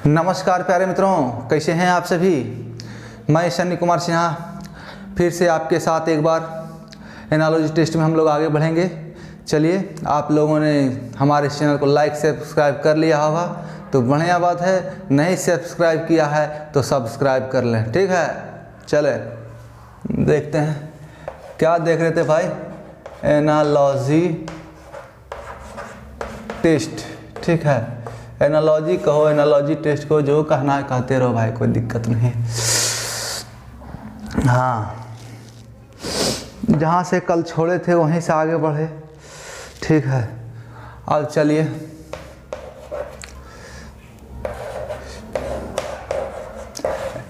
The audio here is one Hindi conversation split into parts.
नमस्कार प्यारे मित्रों, कैसे हैं आप सभी। मैं शनि कुमार सिन्हा फिर से आपके साथ एक बार एनालॉजी टेस्ट में हम लोग आगे बढ़ेंगे। चलिए, आप लोगों ने हमारे इस चैनल को लाइक सब्सक्राइब कर लिया होगा तो बढ़िया बात है, नहीं सब्सक्राइब किया है तो सब्सक्राइब कर लें, ठीक है। चले देखते हैं क्या देख रहे थे भाई, एनालॉजी टेस्ट, ठीक है। एनालॉजी कहो, एनालॉजी टेस्ट को जो कहना है कहते रहो भाई, कोई दिक्कत नहीं। हाँ, जहाँ से कल छोड़े थे वहीं से आगे बढ़े, ठीक है। अब चलिए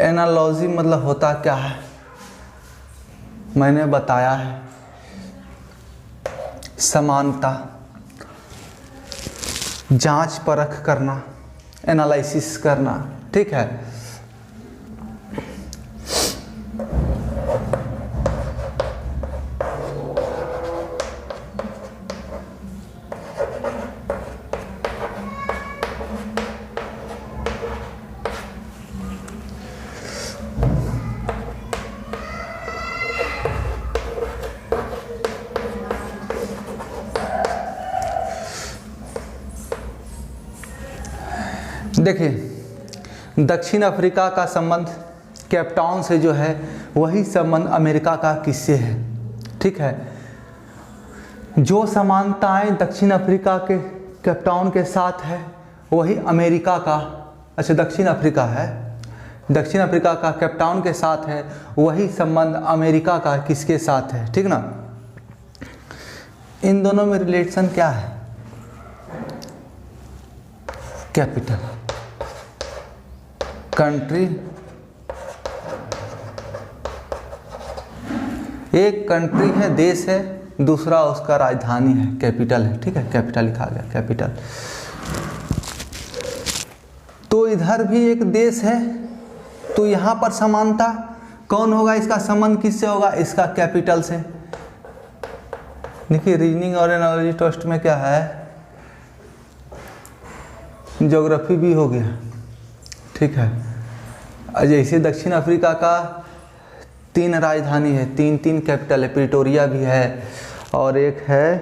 एनालॉजी मतलब होता क्या है मैंने बताया है। समानता, जांच परख करना, एनालिसिस करना, ठीक है। देखिए, दक्षिण अफ्रीका का संबंध केप टाउन से जो है वही संबंध अमेरिका का किससे है, ठीक है। जो समानताएं दक्षिण अफ्रीका के केप टाउन के साथ है वही अमेरिका का, अच्छा दक्षिण अफ्रीका है, दक्षिण अफ्रीका का केप टाउन के साथ है, वही संबंध अमेरिका का किसके साथ है, ठीक ना। इन दोनों में रिलेशन क्या है, कैपिटल, कंट्री, एक कंट्री है, देश है, दूसरा उसका राजधानी है, कैपिटल है, ठीक है। कैपिटल लिखा गया, कैपिटल। तो इधर भी एक देश है, तो यहाँ पर समानता कौन होगा, इसका संबंध किससे होगा, इसका कैपिटल से। देखिए, रीजनिंग और एनालॉजी टेस्ट में क्या है, ज्योग्राफी भी हो गया, ठीक है। जैसे दक्षिण अफ्रीका का 3 राजधानी है, 3 कैपिटल है, प्रिटोरिया भी है और एक है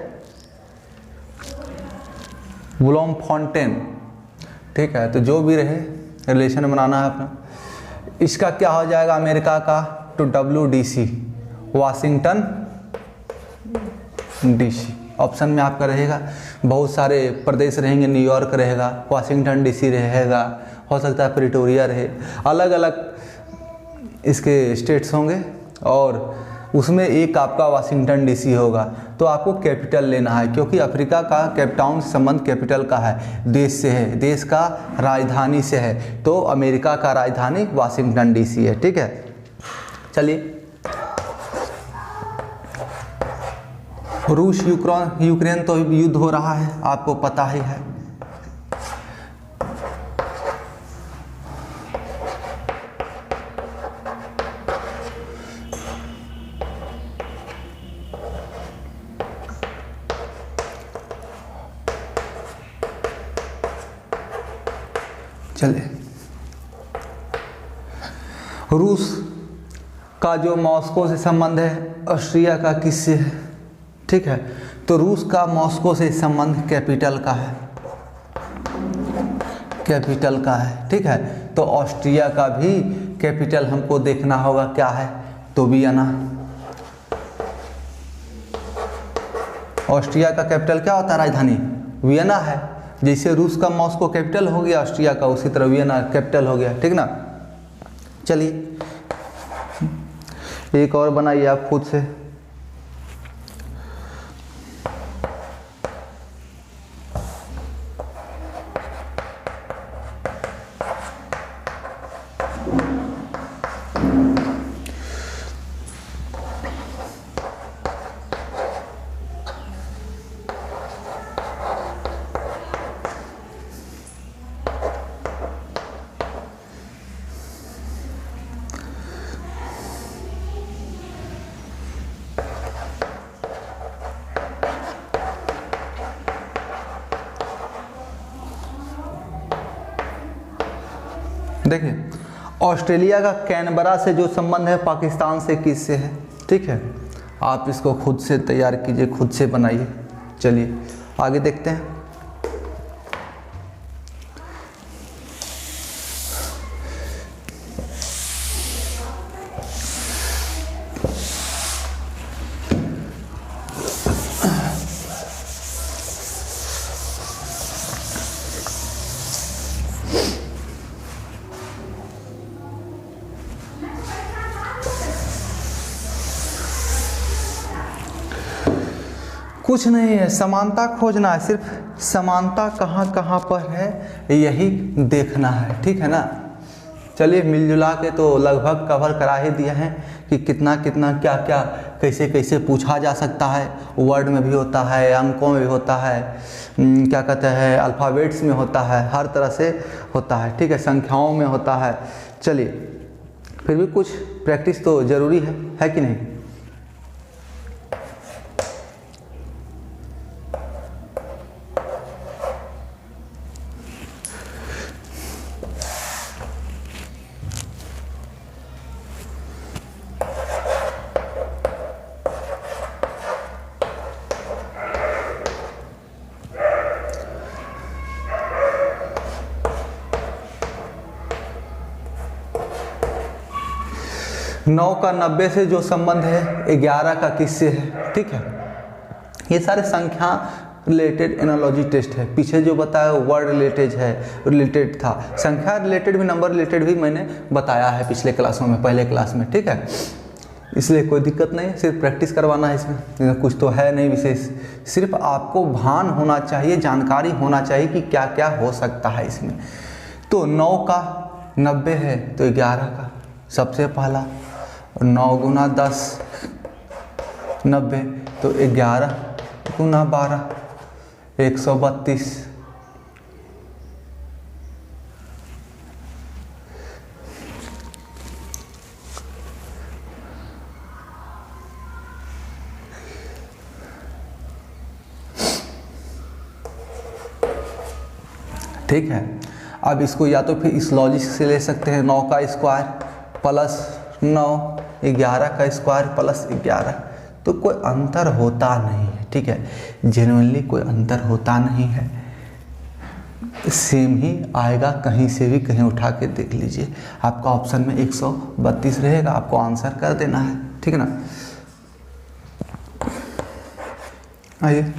ब्लूमफॉन्टेन, ठीक है। तो जो भी रहे रिलेशन बनाना है अपना। इसका क्या हो जाएगा अमेरिका का, तो WDC, वाशिंगटन DC। ऑप्शन में आपका रहेगा, बहुत सारे प्रदेश रहेंगे, न्यूयॉर्क रहेगा, वाशिंगटन DC रहेगा, हो सकता है प्रिटोरिया रहे, अलग अलग इसके स्टेट्स होंगे और उसमें एक आपका वाशिंगटन DC होगा। तो आपको कैपिटल लेना है, क्योंकि अफ्रीका का केप टाउन से संबंध कैपिटल का है, देश से है, देश का राजधानी से है। तो अमेरिका का राजधानी वाशिंगटन DC है, ठीक है। चलिए, रूस यूक्रेन तो युद्ध हो रहा है, आपको पता ही है। चलिए, रूस का जो मॉस्को से संबंध है, ऑस्ट्रिया का किससे है, ठीक है। तो रूस का मॉस्को से संबंध कैपिटल का है, कैपिटल का है, ठीक है। तो ऑस्ट्रिया का भी कैपिटल हमको देखना होगा क्या है, तो वियना। ऑस्ट्रिया का कैपिटल क्या होता है, राजधानी वियना है। जैसे रूस का मॉस्को कैपिटल हो गया ऑस्ट्रिया का, उसी तरह वियना कैपिटल हो गया, ठीक ना। चलिए, एक और बनाइए आप खुद से। देखिए, ऑस्ट्रेलिया का कैनबरा से जो संबंध है पाकिस्तान से किससे है, ठीक है। आप इसको खुद से तैयार कीजिए, खुद से बनाइए। चलिए आगे देखते हैं। कुछ नहीं है, समानता खोजना है, सिर्फ समानता कहाँ कहाँ पर है यही देखना है, ठीक है ना। चलिए मिलजुला के तो लगभग कवर करा ही दिया है कि कितना कितना क्या क्या कैसे कैसे पूछा जा सकता है। वर्ड में भी होता है, अंकों में भी होता है, क्या कहते हैं अल्फ़ाबेट्स में होता है, हर तरह से होता है, ठीक है, संख्याओं में होता है। चलिए फिर भी कुछ प्रैक्टिस तो ज़रूरी है कि नहीं। नौ का 90 से जो संबंध है 11 का किससे है, ठीक है। ये सारे संख्या रिलेटेड एनालॉजी टेस्ट है। पीछे जो बताया वर्ड रिलेटेड था, संख्या रिलेटेड भी, नंबर रिलेटेड भी मैंने बताया है पिछले क्लासों में, पहले क्लास में, ठीक है। इसलिए कोई दिक्कत नहीं, सिर्फ प्रैक्टिस करवाना है इसमें, कुछ तो है नहीं विशेष। सिर्फ आपको भान होना चाहिए, जानकारी होना चाहिए कि क्या क्या हो सकता है इसमें। तो 9 का 90 है तो 11 का सबसे पहला, 9 गुना 10 90, तो 11 गुना 12 132। ठीक है, अब इसको या तो फिर इस लॉजिक से ले सकते हैं, 9 का स्क्वायर प्लस 9, 11 का स्क्वायर प्लस 11, तो कोई अंतर होता नहीं है, ठीक है, जेन्युइनली कोई अंतर होता नहीं है, सेम ही आएगा। कहीं से भी कहीं उठा के देख लीजिए, आपका ऑप्शन में 132 रहेगा, आपको आंसर कर देना है, ठीक है ना। आइए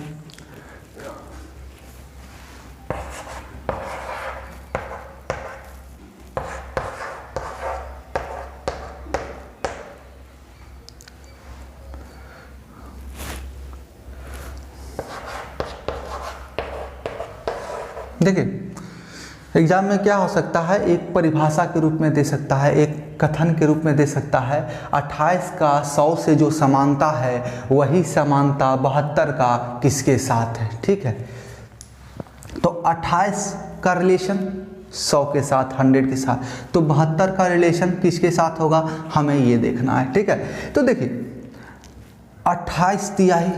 देखिए, एग्जाम में क्या हो सकता है, एक परिभाषा के रूप में दे सकता है, एक कथन के रूप में दे सकता है। 28 का 100 से जो समानता है वही समानता 72 का किसके साथ है, ठीक है। तो 28 का रिलेशन 100 के साथ, 100 के साथ, तो 72 का रिलेशन किसके साथ होगा, हमें ये देखना है, ठीक है। तो देखिए 28 तिहाई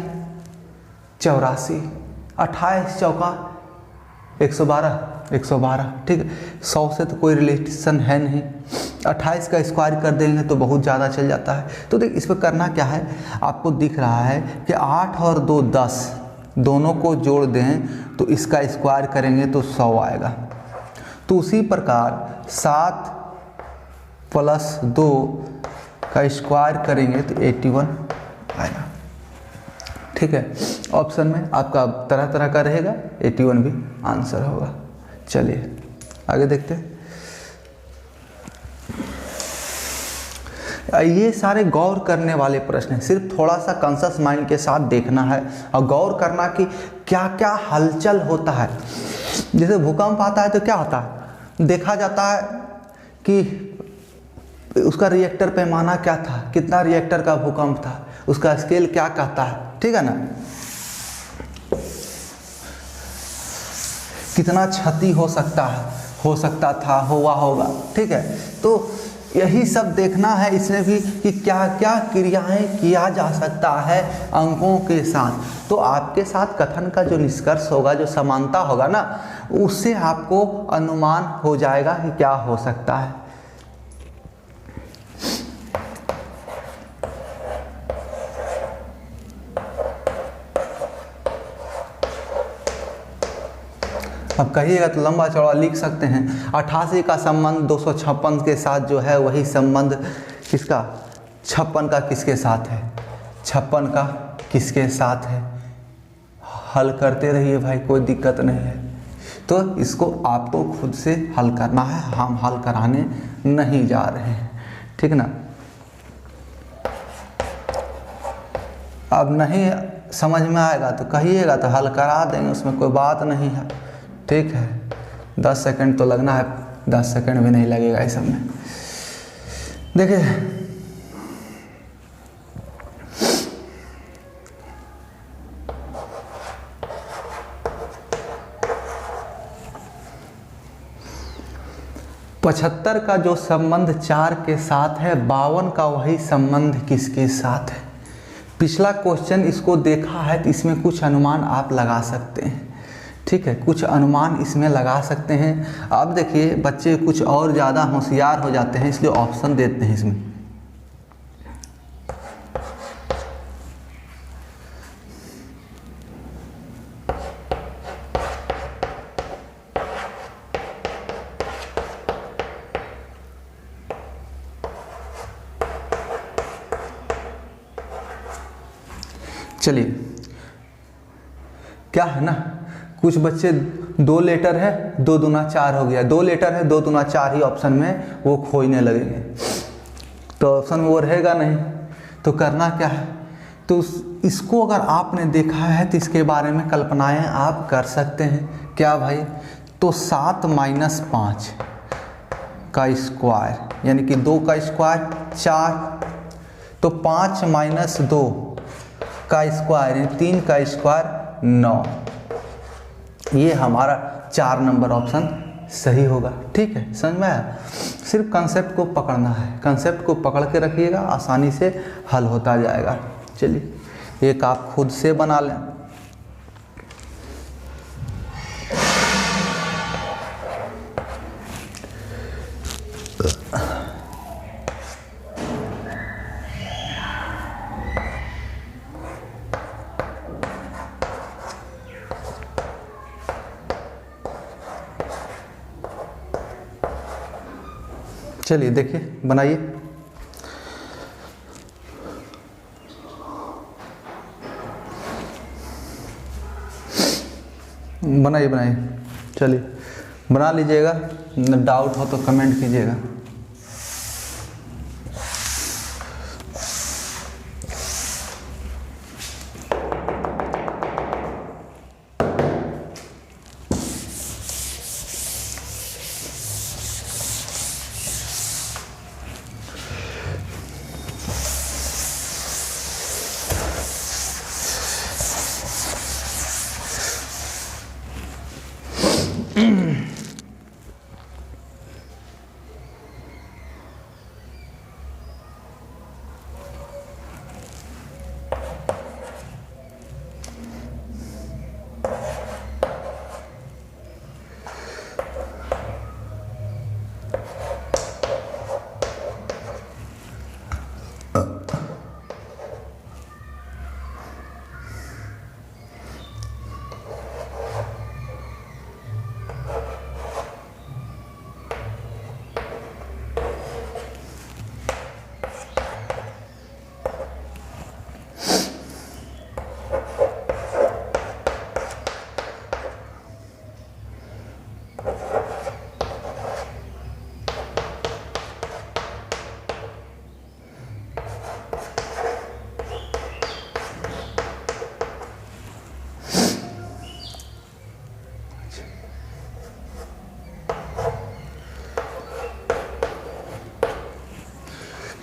84, 28 चौका 112, ठीक है। 100 से तो कोई रिलेशन है नहीं, 28 का स्क्वायर कर देंगे तो बहुत ज़्यादा चल जाता है। तो देख इस पर करना क्या है, आपको दिख रहा है कि 8 और 2 10, दोनों को जोड़ दें तो इसका स्क्वायर करेंगे तो 100 आएगा। तो उसी प्रकार 7 प्लस 2 का स्क्वायर करेंगे तो 81 आएगा, ठीक है। ऑप्शन में आपका तरह तरह का रहेगा, 81 भी आंसर होगा। चलिए आगे देखते हैं। ये सारे गौर करने वाले प्रश्न हैं, सिर्फ थोड़ा सा कॉन्शस माइंड के साथ देखना है और गौर करना कि क्या क्या हलचल होता है। जैसे भूकंप आता है तो क्या होता है, देखा जाता है कि उसका रिएक्टर पैमाना क्या था, कितना रिएक्टर का भूकंप था, उसका स्केल क्या कहता है, ठीक है ना, कितना क्षति हो सकता है, हो सकता था, हुआ होगा, ठीक है। तो यही सब देखना है इसमें भी कि क्या क्या क्रियाएं किया जा सकता है अंकों के साथ। तो आपके साथ कथन का जो निष्कर्ष होगा, जो समानता होगा ना, उससे आपको अनुमान हो जाएगा कि क्या हो सकता है। अब कहिएगा तो लंबा चौड़ा लिख सकते हैं। 88 का संबंध 256 के साथ जो है वही संबंध किसका, 56 का किसके साथ है, 56 का किसके साथ है। हल करते रहिए भाई, कोई दिक्कत नहीं है। तो इसको आपको खुद से हल करना है, हम हल कराने नहीं जा रहे हैं, ठीक ना। अब नहीं समझ में आएगा तो कहिएगा, तो हल करा देंगे, उसमें कोई बात नहीं है, ठीक है। 10 सेकंड तो लगना है, 10 सेकंड भी नहीं लगेगा इस सब में। देखिए पचहत्तर का जो संबंध 4 के साथ है, 52 का वही संबंध किसके साथ है। पिछला क्वेश्चन इसको देखा है तो इसमें कुछ अनुमान आप लगा सकते हैं, ठीक है, कुछ अनुमान इसमें लगा सकते हैं। अब देखिए बच्चे कुछ और ज़्यादा होशियार हो जाते हैं, इसलिए ऑप्शन देते हैं इसमें। चलिए क्या है ना, कुछ बच्चे 2 लेटर है 2 दूना 4 हो गया, 2 लेटर है 2 दूना 4 ही ऑप्शन में वो खोजने लगेंगे, तो ऑप्शन में वो रहेगा नहीं। तो करना क्या है, तो इसको अगर आपने देखा है तो इसके बारे में कल्पनाएं आप कर सकते हैं। क्या भाई, तो 7 - 5 का स्क्वायर यानी कि 2 का स्क्वायर 4, तो 5 - 2 का स्क्वायर यानी 3 का स्क्वायर 9। ये हमारा 4 नंबर ऑप्शन सही होगा, ठीक है। समझ में आया, सिर्फ कंसेप्ट को पकड़ना है, कंसेप्ट को पकड़ के रखिएगा, आसानी से हल होता जाएगा। चलिए एक आप खुद से बना लें। चलिए देखिए बनाइए। बनाइए, चलिए बना लीजिएगा, डाउट हो तो कमेंट कीजिएगा।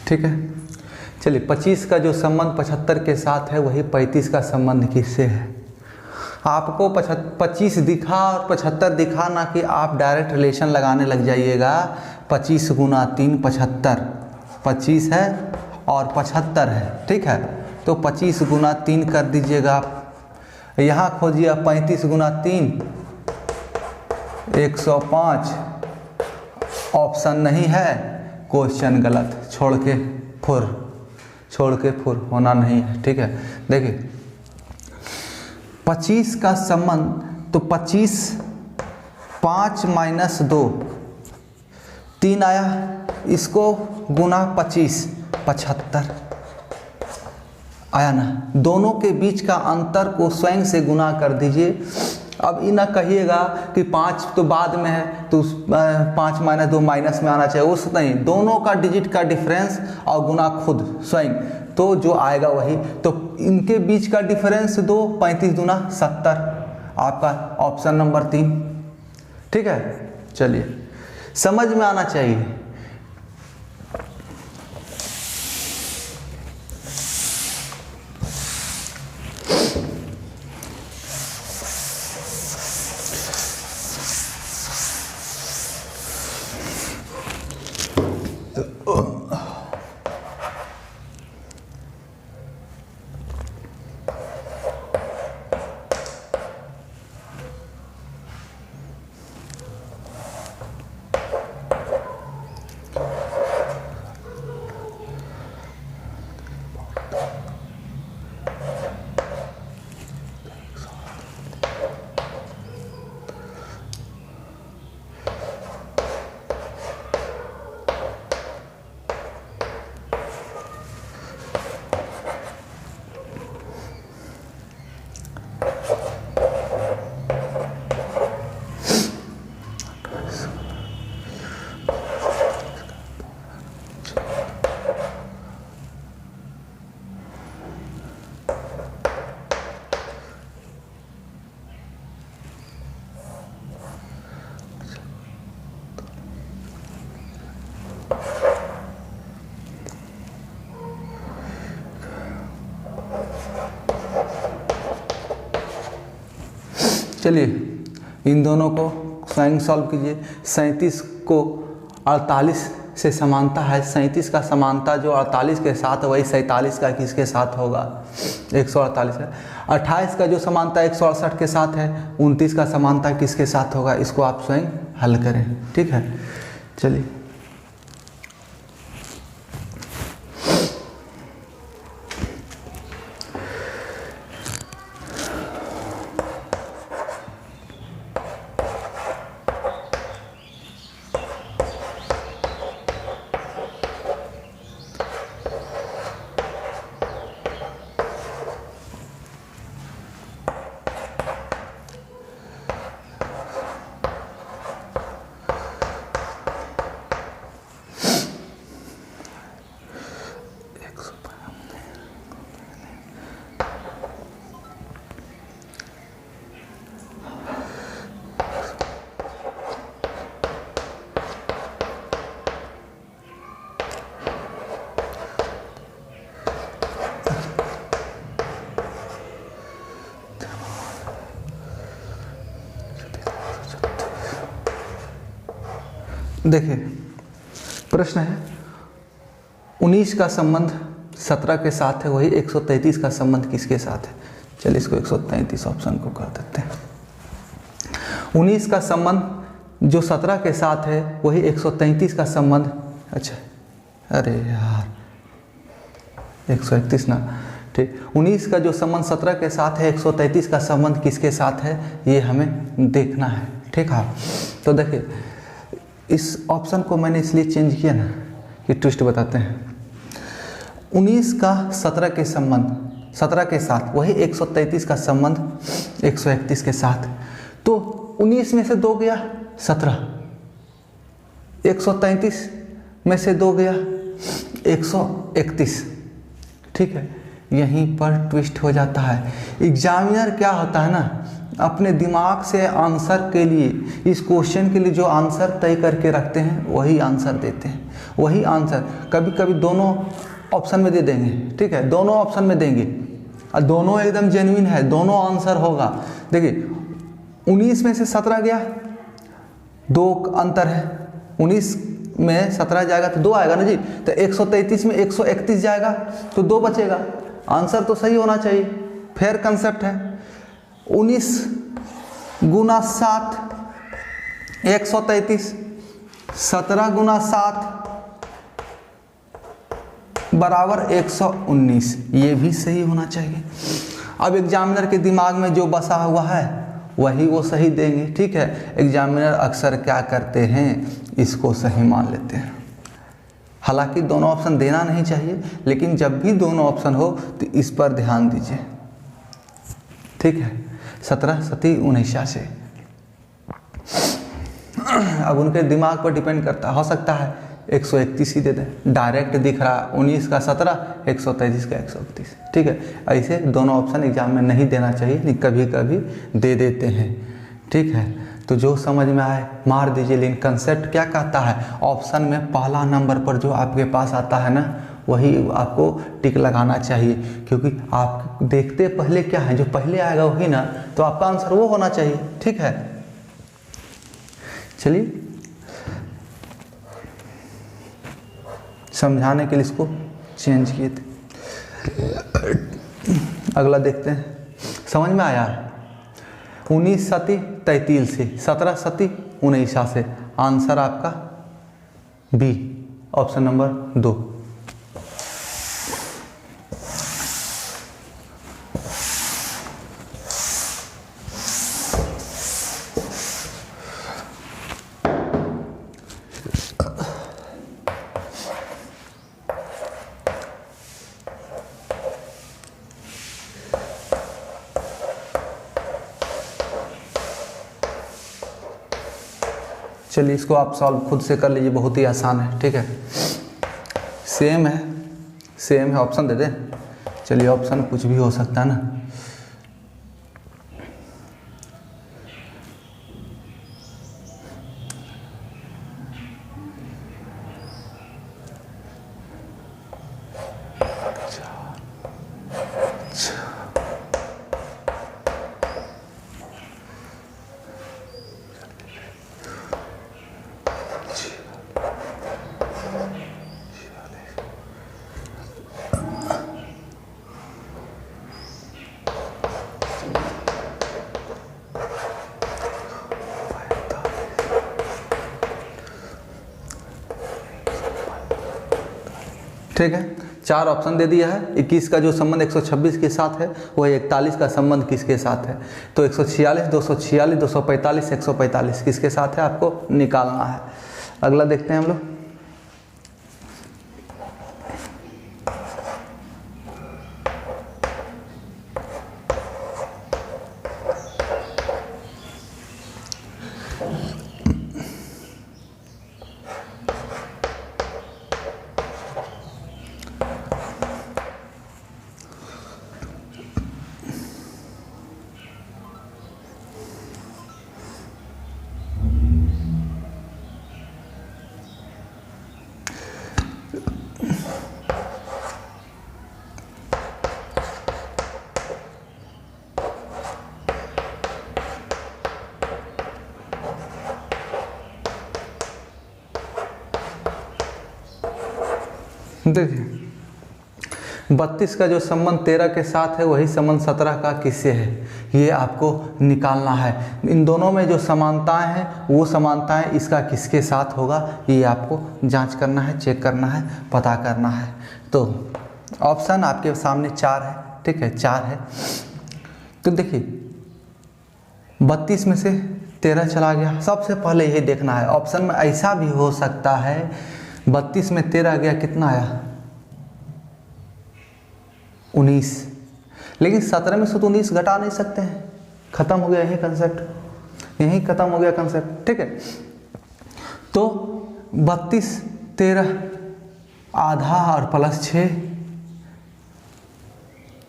ठीक है। चलिए 25 का जो संबंध 75 के साथ है वही 35 का संबंध किससे है। आपको 25 दिखा और 75 दिखा ना कि आप डायरेक्ट रिलेशन लगाने लग जाइएगा। 25 गुना 3 75, 25 है और 75 है, ठीक है। तो 25 गुना 3 कर दीजिएगा आप। यहाँ खोजिए 35 गुना 3 105। ऑप्शन नहीं है, क्वेश्चन गलत, छोड़ के फुर होना नहीं है, ठीक है। देखिए 25 का संबंध, तो 25 5 माइनस 2 3 आया, इसको गुना 25 75 आया ना। दोनों के बीच का अंतर को स्वयं से गुना कर दीजिए। अब ये ना कहिएगा कि 5 तो बाद में है तो 5 माइनस 2 माइनस में आना चाहिए, उस नहीं, दोनों का डिजिट का डिफरेंस और गुना खुद स्वयं, तो जो आएगा वही। तो इनके बीच का डिफरेंस 2, 35 दूना 70, आपका ऑप्शन नंबर 3, ठीक है। चलिए, समझ में आना चाहिए। चलिए इन दोनों को स्वयं सॉल्व कीजिए। 37 को 48 से समानता है, 37 का समानता जो 48 के साथ है वही 47 का किसके साथ होगा, 148 है। 28 का जो समानता 168 के साथ है, 29 का समानता किसके साथ होगा, इसको आप स्वयं हल करें, ठीक है। चलिए देखिए प्रश्न है 19 का संबंध 17 के साथ है, वही 133 का संबंध किसके साथ है। चलिए इसको 133 ऑप्शन को कर देते हैं। 19 का संबंध जो 17 के साथ है वही 133 का संबंध, अच्छा अरे यार 131 ना, ठीक। 19 का जो संबंध 17 के साथ है, 133 का संबंध किसके साथ है ये हमें देखना है, ठीक है। तो देखिए इस ऑप्शन को मैंने इसलिए चेंज किया ना कि ट्विस्ट बताते हैं। 19 का 17 के संबंध 17 के साथ वही 133 का संबंध 131 के साथ, तो 19 में से 2 गया 17, 133 में से 2 गया 131, ठीक है। यहीं पर ट्विस्ट हो जाता है। एग्जामिनर क्या होता है ना, अपने दिमाग से आंसर के लिए, इस क्वेश्चन के लिए जो आंसर तय करके रखते हैं वही आंसर देते हैं, वही आंसर कभी कभी दोनों ऑप्शन में दे देंगे, ठीक है, दोनों ऑप्शन में देंगे और दोनों एकदम जेन्युइन है, दोनों आंसर होगा। देखिए 19 में से 17 गया, 2 अंतर है, 19 में 17 जाएगा तो 2 आएगा ना जी, तो 133 में 131 जाएगा तो 2 बचेगा। आंसर तो सही होना चाहिए, फेयर कंसेप्ट है। 19 गुना 7 133, 17 गुना 7 बराबर 119, ये भी सही होना चाहिए। अब एग्जामिनर के दिमाग में जो बसा हुआ है वही वो सही देंगे, ठीक है। एग्जामिनर अक्सर क्या करते हैं, इसको सही मान लेते हैं। हालांकि दोनों ऑप्शन देना नहीं चाहिए, लेकिन जब भी दोनों ऑप्शन हो तो इस पर ध्यान दीजिए, ठीक है। 17 सती 49। अब उनके दिमाग पर डिपेंड करता हो सकता है 131 ही दे दें, डायरेक्ट दिख रहा है 19 का 17, 133 का 131, ठीक है। ऐसे दोनों ऑप्शन एग्जाम में नहीं देना चाहिए, लेकिन कभी कभी दे देते हैं, ठीक है। तो जो समझ में आए मार दीजिए, लेकिन कंसेप्ट क्या कहता है, ऑप्शन में पहला नंबर पर जो आपके पास आता है ना, वही आपको टिक लगाना चाहिए, क्योंकि आप देखते पहले क्या है, जो पहले आएगा वही ना, तो आपका आंसर वो होना चाहिए, ठीक है। चलिए समझाने के लिए इसको चेंज किए थे। अगला देखते हैं, समझ में आया। 19 सती 33 से, 17 सती 49 से, आंसर आपका बी, ऑप्शन नंबर 2। चलिए इसको आप सॉल्व खुद से कर लीजिए, बहुत ही आसान है, ठीक है। सेम है, ऑप्शन दे दें। चलिए ऑप्शन कुछ भी हो सकता है ना। ठीक है, 4 ऑप्शन दे दिया है। 21 का जो संबंध 126 के साथ है, वह 41 का संबंध किसके साथ है, तो 146, 246, 245, 145 किसके साथ है आपको निकालना है। अगला देखते हैं हम लोग। देखिए 32 का जो संबंध 13 के साथ है, वही संबंध 17 का किससे है, ये आपको निकालना है। इन दोनों में जो समानताएं हैं, वो समानताएं इसका किसके साथ होगा, ये आपको जांच करना है, चेक करना है, पता करना है। तो ऑप्शन आपके सामने 4 है, ठीक है, 4 है। तो देखिए 32 में से 13 चला गया, सबसे पहले यही देखना है। ऑप्शन में ऐसा भी हो सकता है 32 में 13 गया, कितना आया 19, लेकिन 17 में से तो 19 घटा नहीं सकते हैं, खत्म हो गया यही कंसेप्ट, यही खत्म हो गया कंसेप्ट, ठीक है। तो 32 13 आधा और प्लस 6,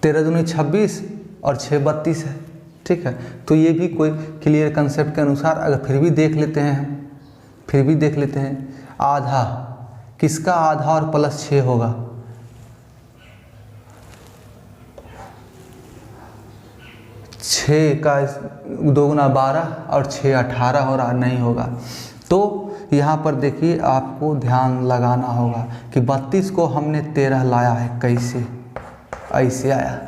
13 दूनी 26 और 6 32 है, ठीक है। तो ये भी कोई क्लियर कंसेप्ट के अनुसार अगर फिर भी देख लेते हैं हम, फिर भी देख लेते हैं, आधा किसका आधा और प्लस 6 होगा, 6 का 2 गुना 12 और 6 18 हो रहा, नहीं होगा। तो यहाँ पर देखिए आपको ध्यान लगाना होगा कि 32 को हमने 13 लाया है, कैसे, ऐसे आया।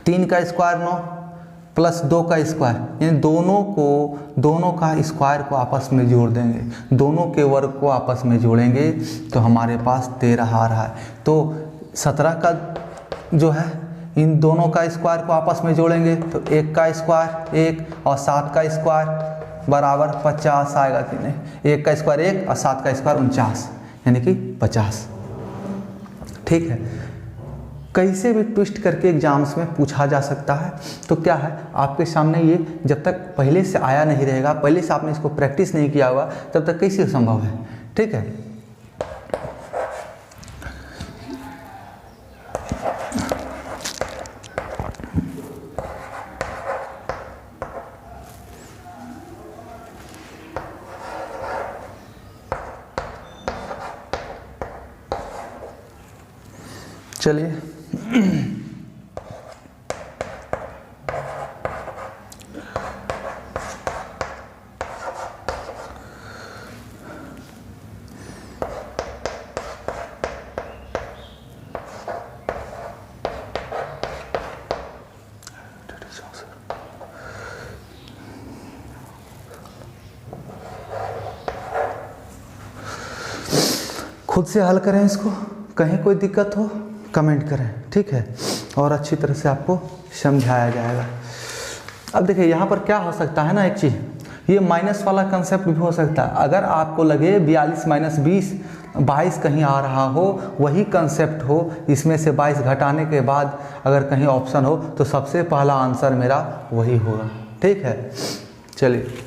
3 का स्क्वायर 9 प्लस 2 का स्क्वायर, यानी दोनों का स्क्वायर को आपस में जोड़ देंगे, दोनों के वर्ग को आपस में जोड़ेंगे तो हमारे पास 13 आ रहा है। तो 17 का जो है इन दोनों का स्क्वायर को आपस में जोड़ेंगे तो 1 का स्क्वायर 1 और 7 का स्क्वायर बराबर 50 आएगा कि नहीं। 1 का स्क्वायर 1 और 7 का स्क्वायर 49, यानी कि 50। ठीक है, कैसे भी ट्विस्ट करके एग्जाम्स में पूछा जा सकता है। तो क्या है, आपके सामने ये जब तक पहले से आया नहीं रहेगा, पहले से आपने इसको प्रैक्टिस नहीं किया होगा, तब तक कैसे संभव है। ठीक है, चलिए खुद से हल करें इसको, कहीं कोई दिक्कत हो कमेंट करें, ठीक है, और अच्छी तरह से आपको समझाया जाएगा। अब देखिए यहाँ पर क्या हो सकता है ना, एक चीज़ ये माइनस वाला कंसेप्ट भी हो सकता है। अगर आपको लगे 42 माइनस 20 22 कहीं आ रहा हो, वही कंसेप्ट हो, इसमें से 22 घटाने के बाद अगर कहीं ऑप्शन हो तो सबसे पहला आंसर मेरा वही होगा। ठीक है, चलिए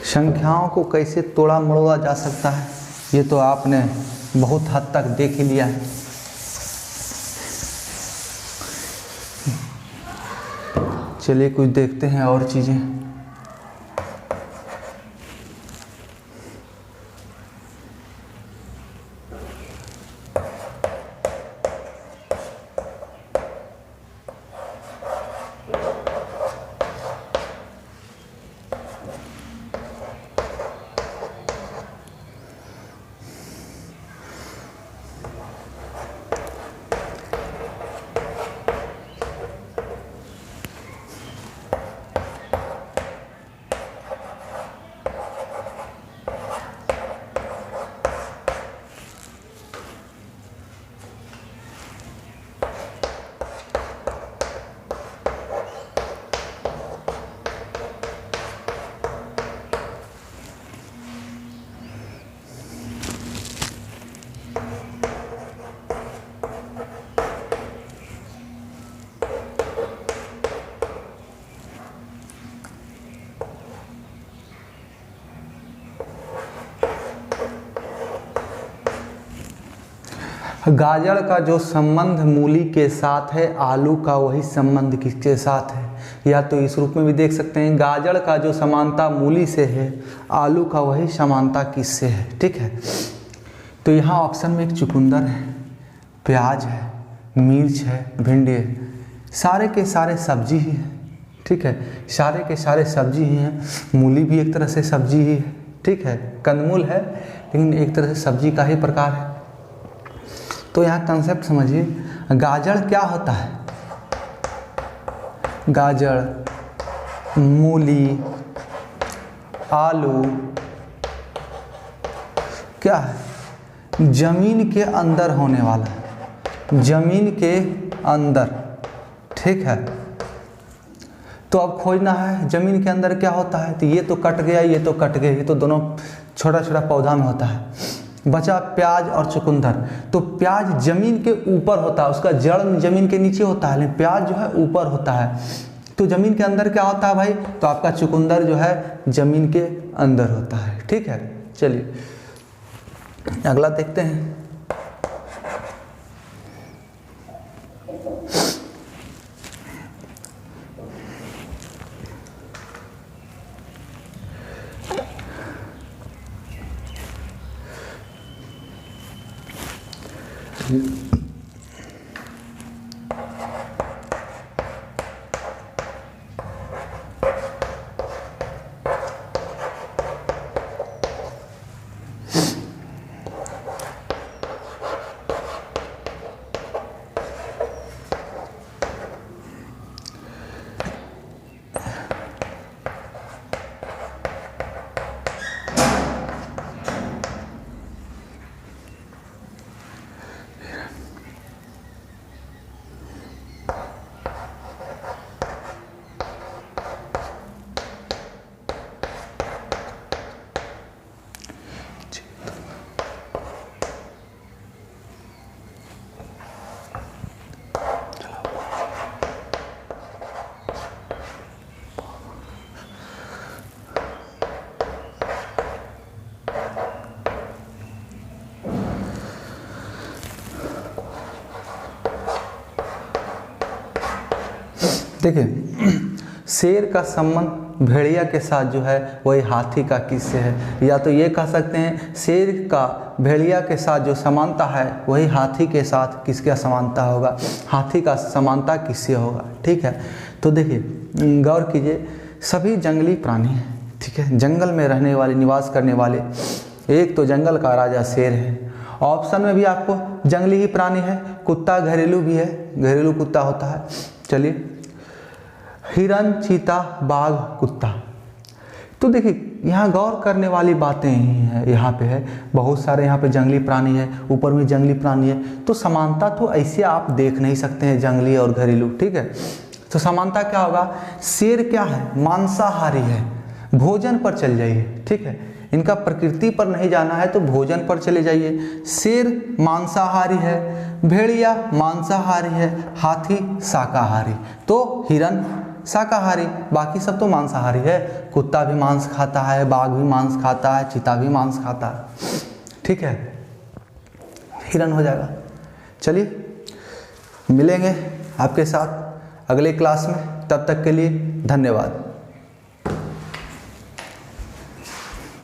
संख्याओं को कैसे तोड़ा मरोड़ा जा सकता है, ये तो आपने बहुत हद तक देख ही लिया है। चलिए कुछ देखते हैं और चीज़ें। गाजर का जो संबंध मूली के साथ है, आलू का वही संबंध किसके साथ है, या तो इस रूप में भी देख सकते हैं, गाजर का जो समानता मूली से है, आलू का वही समानता किससे है। ठीक है, तो यहाँ ऑप्शन में एक चुकंदर है, प्याज है, मिर्च है, भिंडी है, सारे के सारे सब्जी ही है। ठीक है, सारे के सारे सब्जी ही हैं, मूली भी एक तरह से सब्जी ही है। ठीक है, कंदमूल है लेकिन एक तरह से सब्जी का ही प्रकार है। तो यहाँ कंसेप्ट समझिए, गाजर क्या होता है, गाजर, मूली, आलू क्या है, जमीन के अंदर होने वाला है, जमीन के अंदर। ठीक है, तो अब खोजना है जमीन के अंदर क्या होता है, तो ये तो कट गया, ये तो कट गया, ये तो दोनों छोटा छोटा पौधा में होता है। बचा प्याज और चुकंदर। तो प्याज जमीन के ऊपर होता है, उसका जड़ जमीन के नीचे होता है, लेकिन प्याज जो है ऊपर होता है। तो जमीन के अंदर क्या होता है भाई, तो आपका चुकंदर जो है जमीन के अंदर होता है। ठीक है, चलिए अगला देखते हैं। देखिए, शेर का संबंध भेड़िया के साथ जो है वही हाथी का किससे है, या तो ये कह सकते हैं शेर का भेड़िया के साथ जो समानता है वही हाथी के साथ किसका समानता होगा, हाथी का समानता किससे होगा। ठीक है, तो देखिए गौर कीजिए, सभी जंगली प्राणी हैं, ठीक है, जंगल में रहने वाले, निवास करने वाले। एक तो जंगल का राजा शेर है, ऑप्शन में भी आपको जंगली ही प्राणी है, कुत्ता घरेलू भी है, घरेलू कुत्ता होता है। चलिए, हिरन, चीता, बाघ, कुत्ता। तो देखिए यहाँ गौर करने वाली बातें ही हैं, यहाँ पे है बहुत सारे, यहाँ पे जंगली प्राणी है, ऊपर में जंगली प्राणी है, तो समानता तो ऐसे आप देख नहीं सकते हैं जंगली और घरेलू। ठीक है, तो समानता क्या होगा, शेर क्या है, मांसाहारी है, भोजन पर चल जाइए। ठीक है, इनका प्रकृति पर नहीं जाना है तो भोजन पर चले जाइए। शेर मांसाहारी है, भेड़िया मांसाहारी है, हाथी शाकाहारी, तो हिरन शाकाहारी, बाकी सब तो मांसाहारी है। कुत्ता भी मांस खाता है, बाघ भी मांस खाता है, चीता भी मांस खाता है। ठीक है, हिरन हो जाएगा। चलिए मिलेंगे आपके साथ अगले क्लास में, तब तक के लिए धन्यवाद।